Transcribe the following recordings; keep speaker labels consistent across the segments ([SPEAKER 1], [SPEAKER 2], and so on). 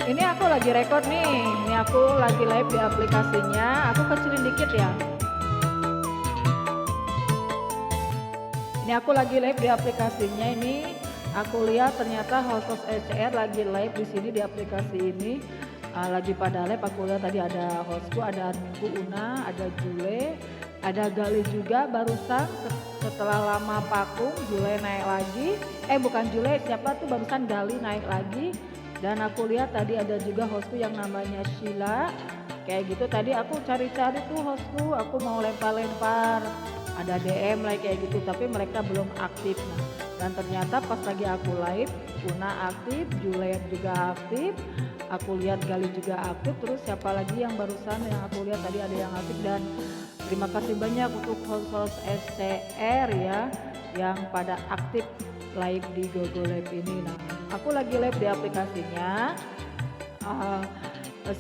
[SPEAKER 1] Ini aku lagi record nih. Ini aku lagi live di aplikasinya. Aku kecilin dikit ya. Ini aku lagi live di aplikasinya. Ini aku lihat ternyata host SCR lagi live di sini di aplikasi ini. Lagi pada live. Aku lihat tadi ada hostku, ada Arminku, Una, ada Jule, ada Gali juga barusan setelah lama vakum. Jule naik lagi. Bukan Jule, siapa tuh barusan Gali naik lagi. Dan aku lihat tadi ada juga hostku yang namanya Sheila. Kayak gitu tadi aku cari-cari tuh hostku, aku mau lempar-lempar. Ada DM like kayak gitu tapi mereka belum aktif. Nah, dan ternyata pas lagi aku live, Una aktif, Juliet juga aktif. Aku lihat Gali juga aktif, terus siapa lagi yang barusan yang aku lihat tadi ada yang aktif. Dan terima kasih banyak untuk host SCR ya yang pada aktif live di Google Live ini. Nah, aku lagi live di aplikasinya.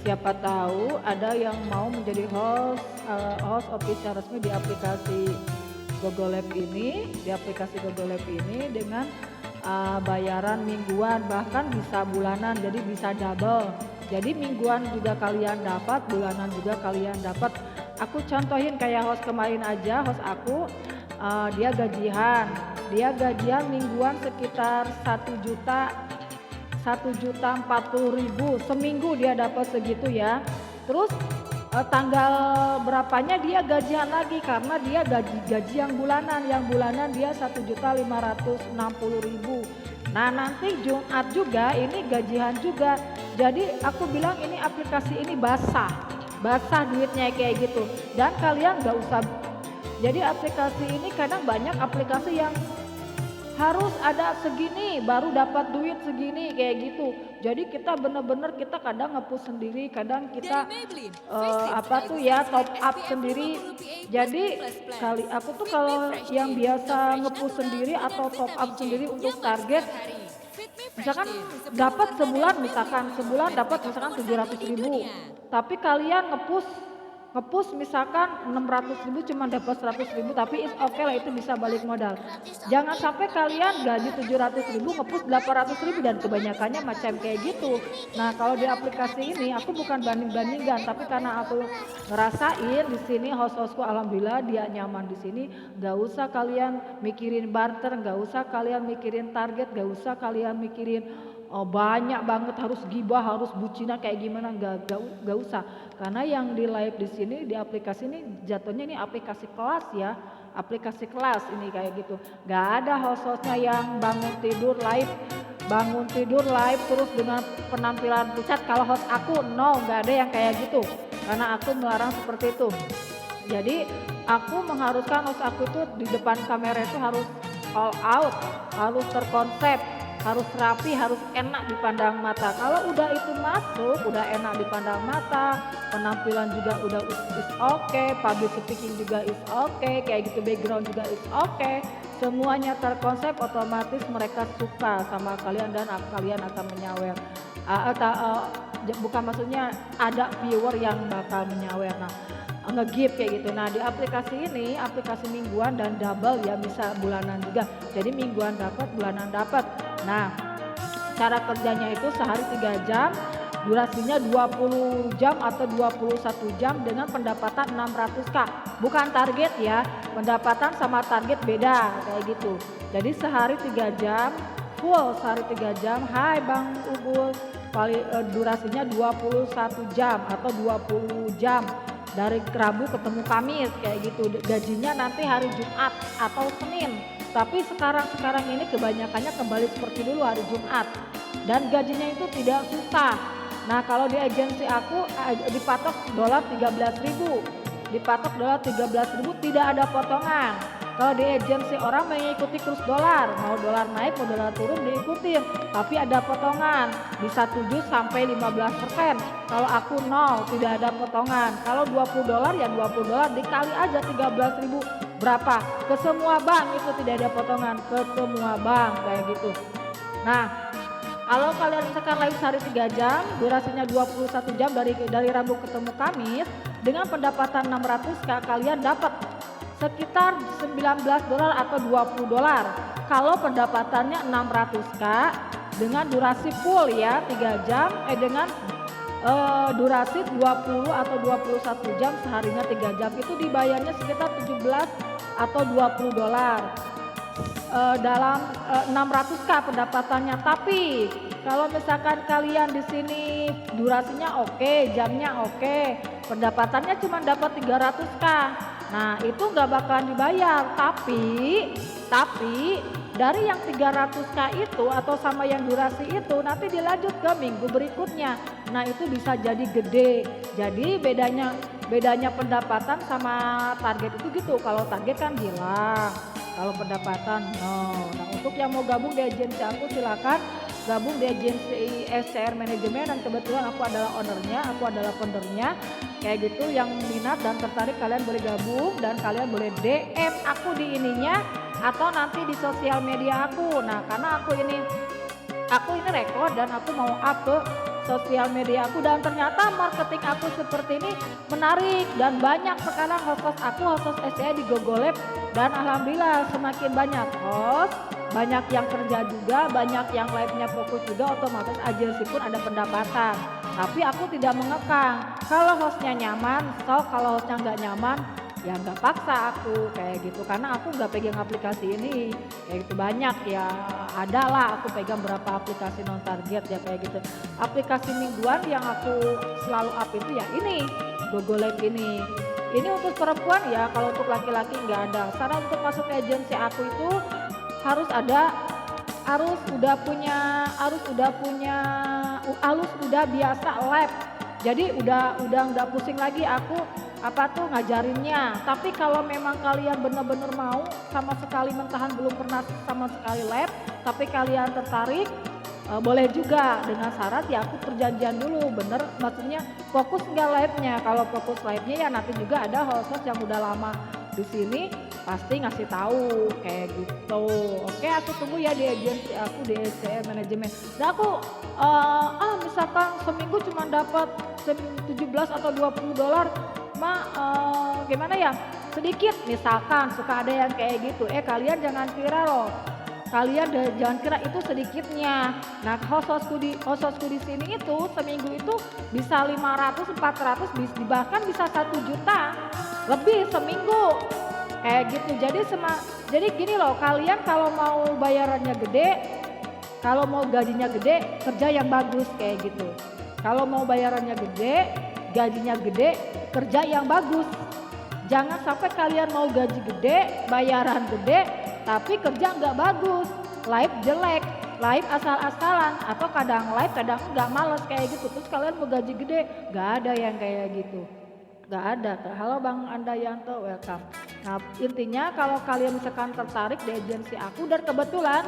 [SPEAKER 1] Siapa tahu ada yang mau menjadi host official resmi di aplikasi Google Live ini, di aplikasi Google Live ini dengan bayaran mingguan bahkan bisa bulanan, jadi bisa double. Jadi mingguan juga kalian dapat, bulanan juga kalian dapat. Aku contohin kayak host kemarin aja, host aku dia gajian mingguan sekitar 1.040.000 seminggu dia dapat segitu ya. Terus tanggal berapanya dia gajian lagi karena dia gaji yang bulanan dia 1.560.000. Nah nanti Jumat juga ini gajian juga. Jadi aku bilang ini aplikasi ini basah duitnya kayak gitu. Dan kalian gak usah. Jadi aplikasi ini kadang banyak aplikasi yang harus ada segini baru dapat duit segini kayak gitu. Jadi kita bener-bener kita kadang nge-push sendiri, kadang kita top up sendiri. Jadi aku tuh kalau yang biasa nge-push sendiri atau top up sendiri untuk target, misalkan dapat sebulan dapat misalkan 700.000, tapi kalian nge-push misalkan 600.000 cuma dapat 100.000, tapi it's okay lah, itu bisa balik modal. Jangan sampai kalian gaji 700.000 nge-push 800.000 dan kebanyakannya macam kayak gitu. Nah kalau di aplikasi ini aku bukan banding-bandingkan, tapi karena aku ngerasain di sini host-hostku alhamdulillah dia nyaman di sini. Gak usah kalian mikirin barter, gak usah kalian mikirin target, gak usah kalian mikirin banyak banget harus gibah, harus bucina kayak gimana, gak usah. Karena yang di live di sini di aplikasi ini jatuhnya ini aplikasi kelas ya, aplikasi kelas ini kayak gitu. Gak ada host-hostnya yang bangun tidur live terus dengan penampilan pucat. Kalau host aku gak ada yang kayak gitu, karena aku melarang seperti itu. Jadi aku mengharuskan host aku tuh di depan kamera itu harus all out, harus terkonsep, harus rapi, harus enak dipandang mata. Kalau udah itu masuk, udah enak dipandang mata, penampilan juga udah is okay, public speaking juga is okay, kayak gitu background juga is okay, semuanya terkonsep, otomatis mereka suka sama kalian dan kalian akan menyawer. Bukan maksudnya ada viewer yang bakal menyawer. Nah nge-give kayak gitu. Nah di aplikasi ini aplikasi mingguan dan double ya, bisa bulanan juga. Jadi mingguan dapat, bulanan dapat. Nah cara kerjanya itu sehari 3 jam, durasinya 20 jam atau 21 jam dengan pendapatan 600k. Bukan target ya, pendapatan sama target beda kayak gitu. Jadi sehari 3 jam, full sehari 3 jam. Hai Bang Ubul, durasinya 21 jam atau 20 jam. Dari Rabu ketemu Kamis kayak gitu. Gajinya nanti hari Jumat atau Senin. Tapi sekarang ini kebanyakannya kembali seperti dulu hari Jumat. Dan gajinya itu tidak susah. Nah kalau di agensi aku dipatok dolar 13.000. Dipatok dolar 13.000 tidak ada potongan. Kalau di agensi orang mengikuti kurs dolar, mau dolar naik, mau dolar turun diikutin, tapi ada potongan, bisa 7 sampai 15%. Kalau aku 0, tidak ada potongan. Kalau 20 dolar ya 20 dolar dikali aja 13.000 berapa? Ke semua bank itu tidak ada potongan, ke semua bank kayak gitu. Nah, kalau kalian misalkan live sehari 3 jam, durasinya 21 jam dari Rabu ketemu Kamis, dengan pendapatan 600 kalian dapat sekitar 19 dolar atau 20 dolar. Kalau pendapatannya 600k, dengan durasi full ya 3 jam dengan durasi 20 atau 21 jam seharinya 3 jam itu dibayarnya sekitar 17 atau 20 dolar dalam 600k pendapatannya. Tapi kalau misalkan kalian di sini durasinya oke, jamnya oke, pendapatannya cuma dapat 300k. Nah, itu nggak bakalan dibayar. Tapi dari yang 300k itu atau sama yang durasi itu nanti dilanjut ke minggu berikutnya. Nah, itu bisa jadi gede. Jadi bedanya pendapatan sama target itu gitu. Kalau target kan hilang. Kalau pendapatan no. Nah, untuk yang mau gabung di agensi aku silakan gabung di agensi SCR Manajemen, dan kebetulan aku adalah ownernya, aku adalah foundernya. Kayak gitu, yang minat dan tertarik kalian boleh gabung dan kalian boleh DM aku di ininya atau nanti di sosial media aku. Nah, karena aku ini rekod dan aku mau up ke sosial media aku, dan ternyata marketing aku seperti ini menarik dan banyak sekarang host SCR di Google Lab, dan alhamdulillah semakin banyak host, banyak yang kerja juga, banyak yang live-nya fokus juga, otomatis agensi pun ada pendapatan. Tapi aku tidak mengekang, kalau hostnya nyaman, kalau hostnya nggak nyaman ya nggak paksa aku kayak gitu, karena aku nggak pegang aplikasi ini kayak gitu. Banyak ya, ada lah aku pegang berapa aplikasi non target ya kayak gitu. Aplikasi mingguan yang aku selalu up itu ya ini Google Lab ini untuk perempuan ya, kalau untuk laki-laki nggak ada. Saran untuk masuk ke agensi aku itu harus udah biasa live. Jadi udah nggak pusing lagi aku ngajarinnya. Tapi kalau memang kalian benar-benar mau sama sekali mentahan belum pernah sama sekali live, tapi kalian tertarik, boleh juga dengan syarat ya aku perjanjian dulu, bener maksudnya fokus nggak live-nya. Kalau fokus live-nya ya nanti juga ada host yang udah lama di sini pasti ngasih tahu kayak gitu. Oke, aku tunggu ya di agensi aku di SCR Manajemen. Dan aku misalkan seminggu cuma dapat 17 atau 20 dolar, gimana ya? Sedikit misalkan, suka ada yang kayak gitu. Kalian jangan kira loh. Jangan kira itu sedikitnya. Nah, host-hostku di sini itu seminggu itu bisa 500, 400, bahkan bisa 1 juta lebih seminggu kayak gitu. Jadi gini loh, kalian kalau mau bayarannya gede, kalau mau gajinya gede, kerja yang bagus kayak gitu. Kalau mau bayarannya gede, gajinya gede, kerja yang bagus. Jangan sampai kalian mau gaji gede, bayaran gede, tapi kerja nggak bagus, live jelek, live asal-asalan, atau kadang live kadang nggak, males kayak gitu. Terus kalian mau gaji gede, nggak ada yang kayak gitu. Nggak ada. Halo Bang Andayanto, welcome. Nah, intinya kalau kalian misalkan tertarik di agensi aku, dan kebetulan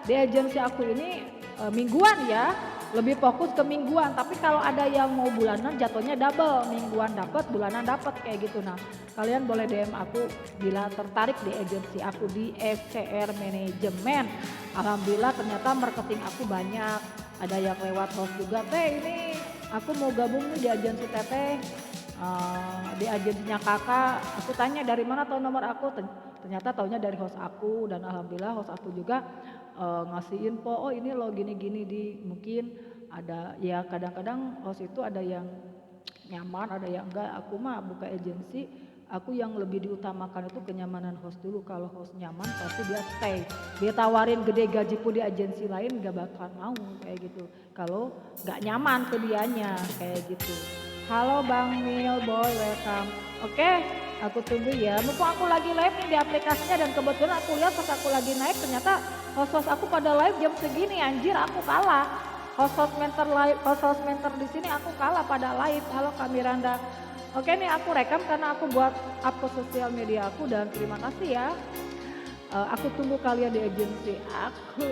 [SPEAKER 1] di agensi aku ini mingguan ya, lebih fokus ke mingguan. Tapi kalau ada yang mau bulanan jatuhnya double, mingguan dapat, bulanan dapat kayak gitu. Nah, kalian boleh DM aku bila tertarik di agensi aku di SCR Manajemen. Alhamdulillah ternyata marketing aku banyak, ada yang lewat host juga. Teh, ini aku mau gabung nih di agensi Teteh. Di agensinya kakak, aku tanya dari mana tahu nomor aku, ternyata taunya dari host aku, dan alhamdulillah host aku juga ngasih info, oh ini loh gini-gini, mungkin ada ya. Kadang-kadang host itu ada yang nyaman, ada yang enggak. Aku mah buka agensi, aku yang lebih diutamakan itu kenyamanan host dulu. Kalau host nyaman pasti dia stay. Dia tawarin gede gaji pun di agensi lain gak bakal mau kayak gitu kalau gak nyaman ke dianya kayak gitu. Halo Bang Mil Boy, welcome. Oke, aku tunggu ya. Mumpung aku lagi live nih di aplikasinya, dan kebetulan aku lihat pas aku lagi naik ternyata host aku pada live jam segini. Anjir, aku kalah. Host mentor di sini aku kalah pada live. Halo Kak Miranda. Oke nih, aku rekam karena aku buat up ke sosial media aku, dan terima kasih ya. Aku tunggu kalian di agensi aku.